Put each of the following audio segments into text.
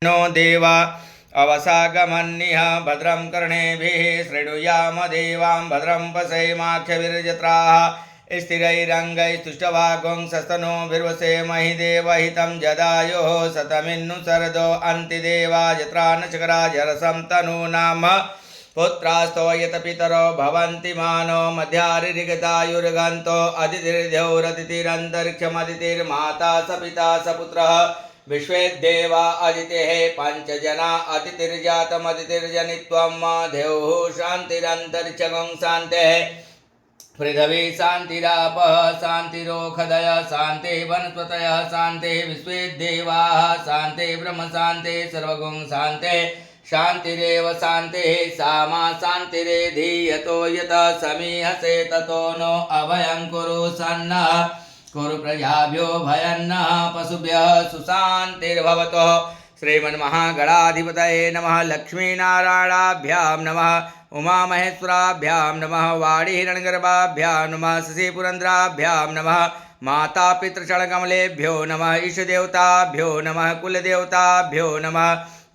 No देवा अवसागमन्निह भद्रं कर्णेभिः शृणुयाम देवां भद्रं पश्येमाक्षभिर्जत्राः स्थिरैरङ्गैस्तुष्टवागुंसस्तनो भिर्वसेमहि देवहितं जदायुः शतमिन्नु शरदो अन्तिदेवा यत्रा नचकराजरसं तनूनाम पुत्रास्तो यत पितरो भवन्ति मानो मध्यारिगतायुर्गन्तो अदितिर्द्यौरतिथिरन्तरिक्षमदितिर्माता स पिता स पुत्रः विश्वेदेवा अदितेः पञ्चजना अतिथिर्जातमदितिर्जनित्वं देवः शान्तिरन्तरिक्षगं शान्तेः पृथिवी शान्तिरापः शान्तिरोखदय शान्ते वनस्पतयः शान्ते विश्वेदेवाः शान्ते ब्रह्म शान्ते सर्वगुं शान्ते शान्तिरेव शान्तिः सामा शान्तिरेधीयतो यत समीहसे ततो नो अभयं कुरु सन्नः कुरु प्रजाभ्यो भयन्नः पशुभ्यः सुशान्तिर्भवतु। श्रीमन्महागणाधिपतये नमः। लक्ष्मीनारायणाभ्यां नमः। उमामहेश्वराभ्यां नमः। वाणीहिरण्यगर्भाभ्यां नमः। शशिपुरन्द्राभ्यां नमः। मातापितृचरणकमलेभ्यो नमः। ईशदेवताभ्यो नमः। कुलदेवताभ्यो नमः।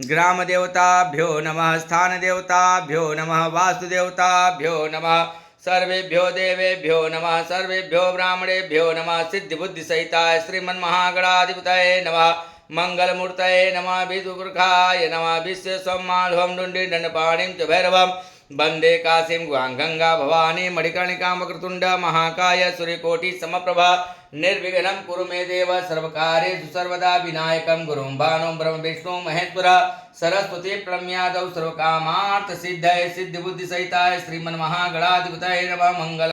ग्रामदेवताभ्यो नमः। स्थानदेवताभ्यो नमः। वास्तुदेवताभ्यो नमः। सर्वेभ्यो देवेभ्यो नमः। सर्वेभ्यो ब्राह्मणेभ्यो नमः। सिद्धिबुद्धिसहिताय श्रीमन्महागणाधिपतये नमः। मंगलमूर्तये नमः। विदुपुरुषाय नमः। विश्वसम्माधवं दुण्डिदण्डपाणिं च भैरवं वन्दे काशीं गुहां गंगा भवानी मणिकर्णिकां वक्रतुण्ड महाकाय सूर्यकोटि समप्रभा निर्विघ्नं कुरु मे देव सर्वकार्येषु सर्वदा विनायकं गुरुं भानुं ब्रह्म विष्णु महेश्वर सरस्वती प्रम्यादौ सर्वकामार्थ सिद्धये सिद्धिबुद्धिसहिताय श्रीमन्महागणाधिपतये नमः। मंगल